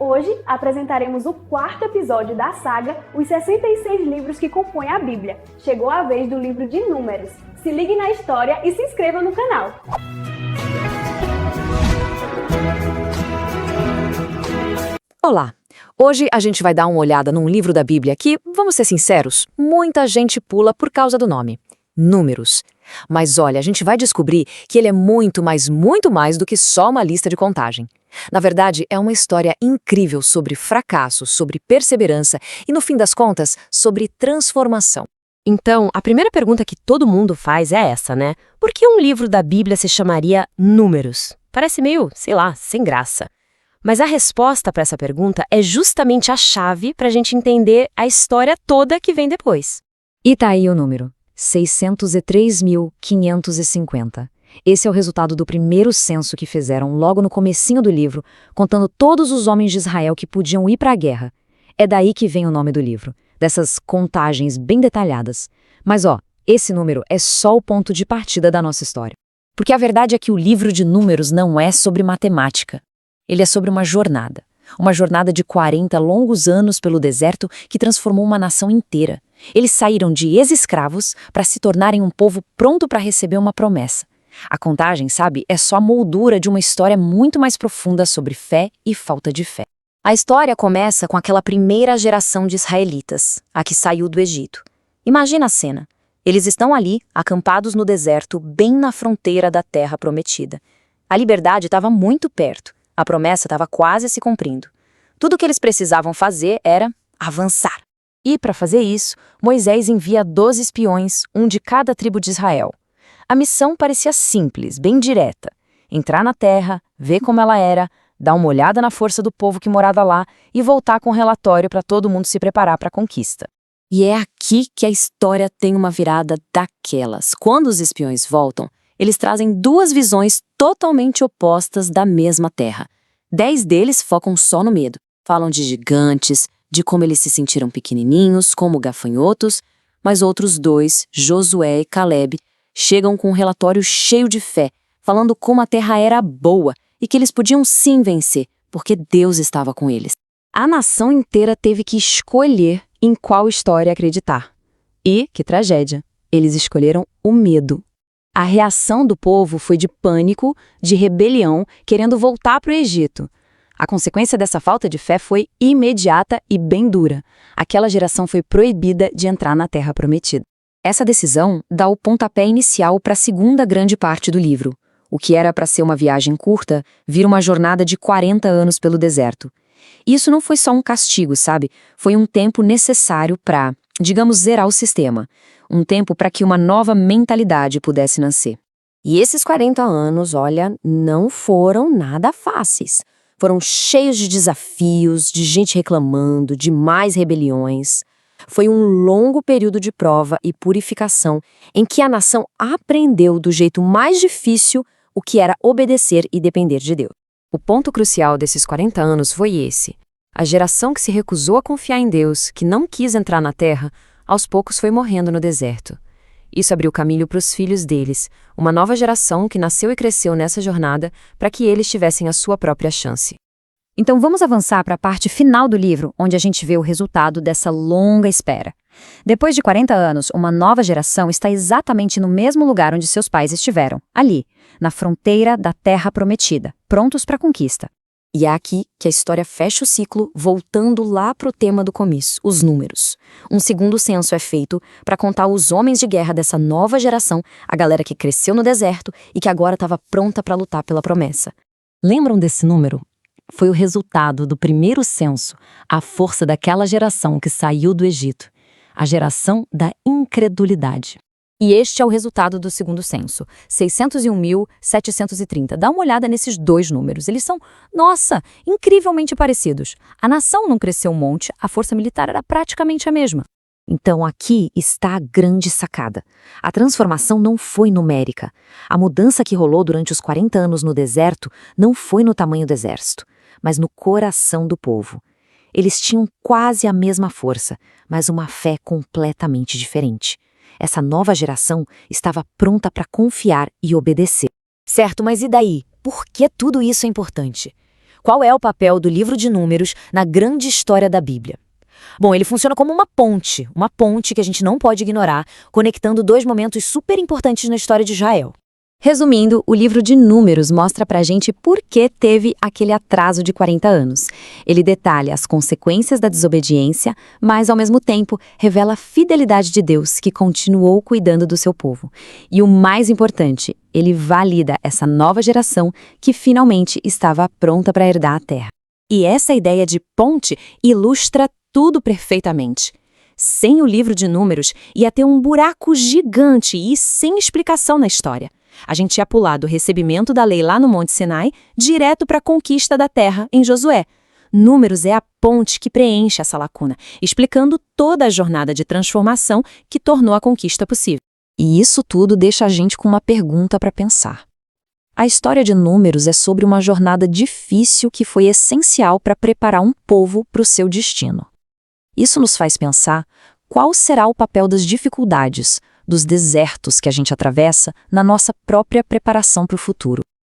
Hoje apresentaremos o quarto episódio da saga Os 66 livros que compõem a Bíblia. Chegou a vez do livro de Números. Se ligue na história e se inscreva no canal. Olá! Hoje a gente vai dar uma olhada num livro da Bíblia que, vamos ser sinceros, muita gente pula por causa do nome. Números. Mas olha, a gente vai descobrir que ele é muito mais do que só uma lista de contagem. Na verdade, é uma história incrível sobre fracasso, sobre perseverança e, no fim das contas, sobre transformação. Então, a primeira pergunta que todo mundo faz é essa, né? Por que um livro da Bíblia se chamaria Números? Parece meio, sei lá, sem graça. Mas a resposta para essa pergunta é justamente a chave para a gente entender a história toda que vem depois. E tá aí o número, 603.550. Esse é o resultado do primeiro censo que fizeram logo no comecinho do livro, contando todos os homens de Israel que podiam ir para a guerra. É daí que vem o nome do livro, dessas contagens bem detalhadas. Mas esse número é só o ponto de partida da nossa história. Porque a verdade é que o livro de Números não é sobre matemática. Ele é sobre uma jornada de 40 longos anos pelo deserto que transformou uma nação inteira. Eles saíram de ex-escravos para se tornarem um povo pronto para receber uma promessa. A contagem, sabe, é só a moldura de uma história muito mais profunda sobre fé e falta de fé. A história começa com aquela primeira geração de israelitas, a que saiu do Egito. Imagina a cena. Eles estão ali, acampados no deserto, bem na fronteira da terra prometida. A liberdade estava muito perto. A promessa estava quase se cumprindo. Tudo o que eles precisavam fazer era avançar. E, para fazer isso, Moisés envia 12 espiões, um de cada tribo de Israel. A missão parecia simples, bem direta. Entrar na terra, ver como ela era, dar uma olhada na força do povo que morava lá e voltar com um relatório para todo mundo se preparar para a conquista. E é aqui que a história tem uma virada daquelas. Quando os espiões voltam, eles trazem duas visões totalmente opostas da mesma terra. 10 deles focam só no medo. Falam de gigantes, de como eles se sentiram pequenininhos, como gafanhotos, mas outros 2, Josué e Caleb, chegam com um relatório cheio de fé, falando como a terra era boa e que eles podiam sim vencer, porque Deus estava com eles. A nação inteira teve que escolher em qual história acreditar. E, que tragédia, eles escolheram o medo. A reação do povo foi de pânico, de rebelião, querendo voltar para o Egito. A consequência dessa falta de fé foi imediata e bem dura. Aquela geração foi proibida de entrar na Terra Prometida. Essa decisão dá o pontapé inicial para a segunda grande parte do livro. O que era para ser uma viagem curta, vira uma jornada de 40 anos pelo deserto. Isso não foi só um castigo, sabe? Foi um tempo necessário para, digamos, zerar o sistema. Um tempo para que uma nova mentalidade pudesse nascer. E esses 40 anos, olha, não foram nada fáceis. Foram cheios de desafios, de gente reclamando, de mais rebeliões. Foi um longo período de prova e purificação em que a nação aprendeu do jeito mais difícil o que era obedecer e depender de Deus. O ponto crucial desses 40 anos foi esse. A geração que se recusou a confiar em Deus, que não quis entrar na terra, aos poucos foi morrendo no deserto. Isso abriu caminho para os filhos deles, uma nova geração que nasceu e cresceu nessa jornada para que eles tivessem a sua própria chance. Então vamos avançar para a parte final do livro, onde a gente vê o resultado dessa longa espera. Depois de 40 anos, uma nova geração está exatamente no mesmo lugar onde seus pais estiveram, ali, na fronteira da Terra Prometida, prontos para a conquista. E é aqui que a história fecha o ciclo, voltando lá para o tema do começo, os números. Um segundo censo é feito para contar os homens de guerra dessa nova geração, a galera que cresceu no deserto e que agora estava pronta para lutar pela promessa. Lembram desse número? Foi o resultado do primeiro censo, a força daquela geração que saiu do Egito, a geração da incredulidade. E este é o resultado do segundo censo, 601.730. Dá uma olhada nesses dois números. Eles são, nossa, incrivelmente parecidos. A nação não cresceu um monte, a força militar era praticamente a mesma. Então aqui está a grande sacada. A transformação não foi numérica. A mudança que rolou durante os 40 anos no deserto não foi no tamanho do exército, mas no coração do povo. Eles tinham quase a mesma força, mas uma fé completamente diferente. Essa nova geração estava pronta para confiar e obedecer. Certo, mas e daí? Por que tudo isso é importante? Qual é o papel do livro de Números na grande história da Bíblia? Bom, ele funciona como uma ponte que a gente não pode ignorar, conectando dois momentos super importantes na história de Israel. Resumindo, o livro de Números mostra pra gente por que teve aquele atraso de 40 anos. Ele detalha as consequências da desobediência, mas, ao mesmo tempo, revela a fidelidade de Deus, que continuou cuidando do seu povo. E o mais importante, ele valida essa nova geração que finalmente estava pronta para herdar a terra. E essa ideia de ponte ilustra tudo perfeitamente. Sem o livro de Números, ia ter um buraco gigante e sem explicação na história. A gente ia pular do recebimento da lei lá no Monte Sinai direto para a conquista da terra em Josué. Números é a ponte que preenche essa lacuna, explicando toda a jornada de transformação que tornou a conquista possível. E isso tudo deixa a gente com uma pergunta para pensar. A história de Números é sobre uma jornada difícil que foi essencial para preparar um povo para o seu destino. Isso nos faz pensar qual será o papel das dificuldades, dos desertos que a gente atravessa na nossa própria preparação para o futuro.